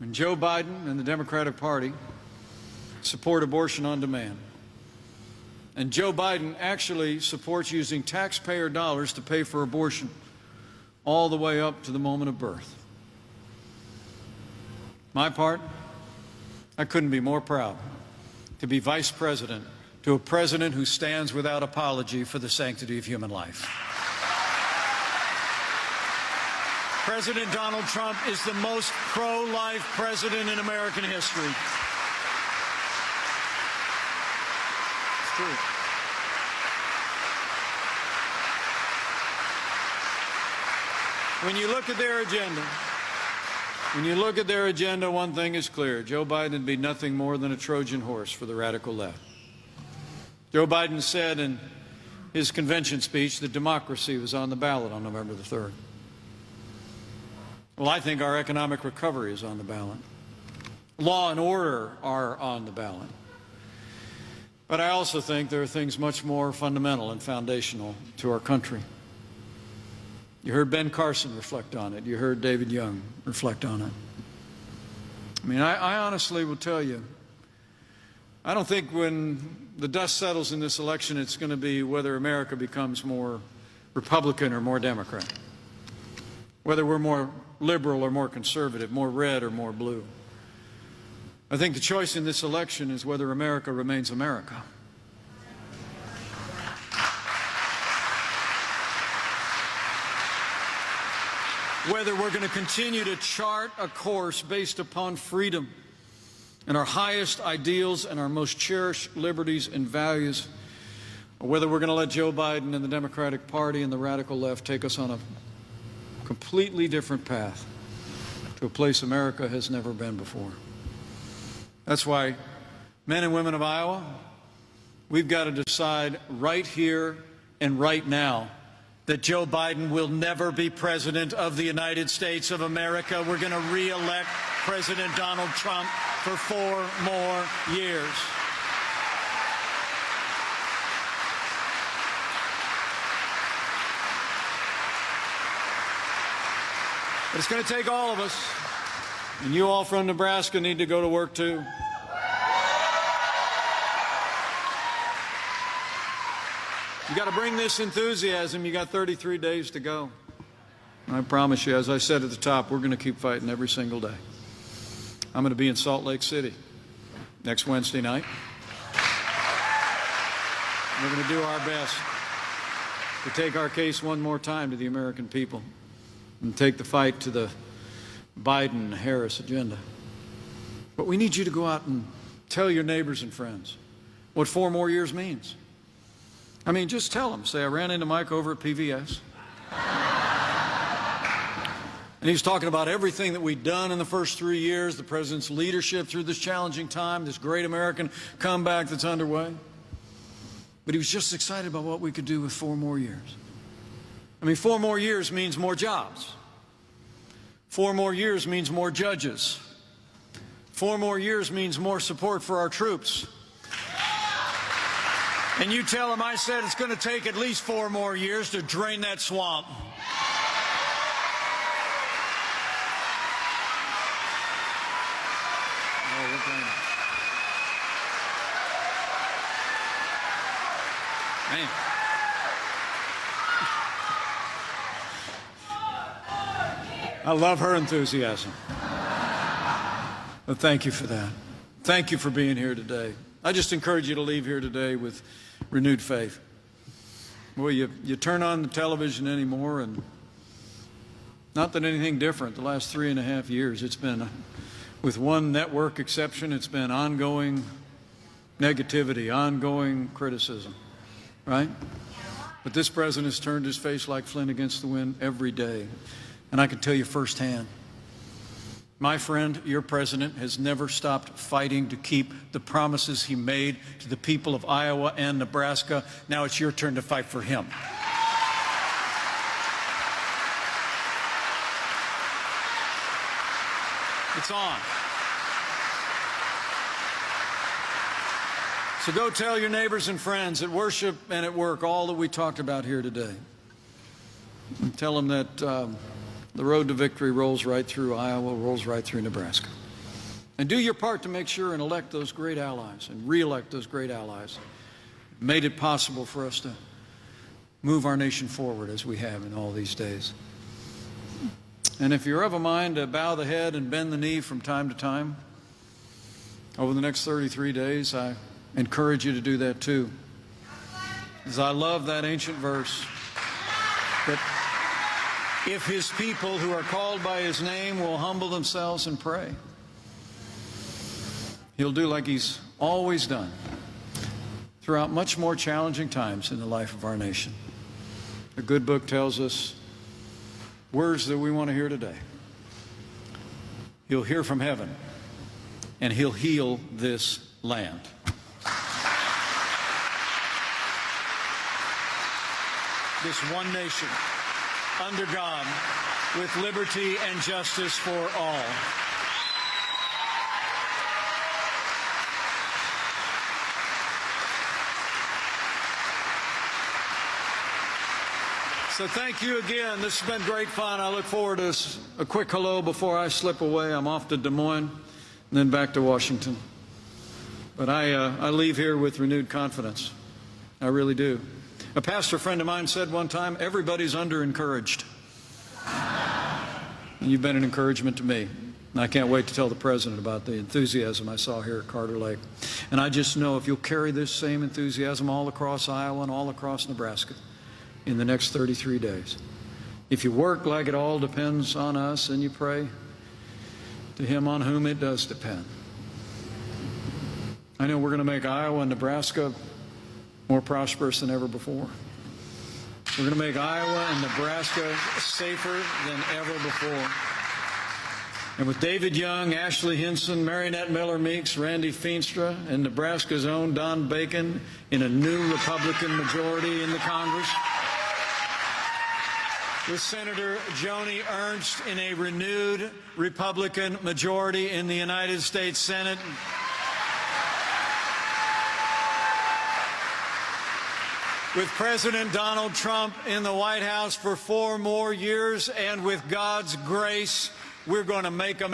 And Joe Biden and the Democratic Party support abortion on demand. And Joe Biden actually supports using taxpayer dollars to pay for abortion all the way up to the moment of birth. My part, I couldn't be more proud to be vice president to a president who stands without apology for the sanctity of human life. President Donald Trump is the most pro-life president in American history. It's true. When you look at their agenda, one thing is clear. Joe Biden would be nothing more than a Trojan horse for the radical left. Joe Biden said in his convention speech that democracy was on the ballot on November the 3rd. Well, I think our economic recovery is on the ballot. Law and order are on the ballot. But I also think there are things much more fundamental and foundational to our country. You heard Ben Carson reflect on it. You heard David Young reflect on it. I mean, I honestly will tell you, I don't think when the dust settles in this election, it's going to be whether America becomes more Republican or more Democrat, whether we're more liberal or more conservative, more red or more blue. I think the choice in this election is whether America remains America. Whether we're going to continue to chart a course based upon freedom and our highest ideals and our most cherished liberties and values, or whether we're going to let Joe Biden and the Democratic Party and the radical left take us on a completely different path to a place America has never been before. That's why, men and women of Iowa, we've got to decide right here and right now that Joe Biden will never be president of the United States of America. We're going to re-elect President Donald Trump for 4 more years. But it's going to take all of us, and you all from Nebraska need to go to work too. You got to bring this enthusiasm. You got 33 days to go. I promise you, as I said at the top, we're going to keep fighting every single day. I'm going to be in Salt Lake City next Wednesday night. We're going to do our best to take our case one more time to the American people and take the fight to the Biden-Harris agenda. But we need you to go out and tell your neighbors and friends what 4 more years means. I mean, just tell them. Say, I ran into Mike over at PVS. And he was talking about everything that we'd done in the first 3 years, the president's leadership through this challenging time, this great American comeback that's underway. But he was just excited about what we could do with 4 more years. I mean, 4 more years means more jobs. 4 more years means more judges. 4 more years means more support for our troops. And you tell him I said it's going to take at least 4 more years to drain that swamp. Man. I love her enthusiasm. But thank you for that. Thank you for being here today. I just encourage you to leave here today with renewed faith. Well, you turn on the television anymore, and not that anything different the last 3.5 years. It's been, with one network exception, it's been ongoing negativity, ongoing criticism, right? But this president has turned his face like flint against the wind every day. And I can tell you firsthand, my friend, your president, has never stopped fighting to keep the promises he made to the people of Iowa and Nebraska. Now it's your turn to fight for him. It's on. So go tell your neighbors and friends at worship and at work all that we talked about here today. And tell them that the road to victory rolls right through Iowa, rolls right through Nebraska. And do your part to make sure and elect those great allies and re-elect those great allies. Made it possible for us to move our nation forward as we have in all these days. And if you're of a mind to bow the head and bend the knee from time to time, over the next 33 days, I encourage you to do that too. As I love that ancient verse, that if his people who are called by his name will humble themselves and pray, he'll do like he's always done throughout much more challenging times in the life of our nation. The good book tells us words that we want to hear today. He'll hear from heaven, and he'll heal this land. This one nation, under God, with liberty and justice for all. So thank you again. This has been great fun. I look forward to a quick hello before I slip away. I'm off to Des Moines and then back to Washington. But I leave here with renewed confidence. I really do. A pastor friend of mine said one time, everybody's under-encouraged. And you've been an encouragement to me. And I can't wait to tell the president about the enthusiasm I saw here at Carter Lake. And I just know if you'll carry this same enthusiasm all across Iowa and all across Nebraska in the next 33 days. If you work like it all depends on us and you pray to him on whom it does depend. I know we're going to make Iowa and Nebraska more prosperous than ever before. We're going to make Iowa and Nebraska safer than ever before. And with David Young, Ashley Hinson, Marinette Miller-Meeks, Randy Feenstra, and Nebraska's own Don Bacon in a new Republican majority in the Congress, with Senator Joni Ernst in a renewed Republican majority in the United States Senate, with President Donald Trump in the White House for 4 more years, and with God's grace, we're going to make America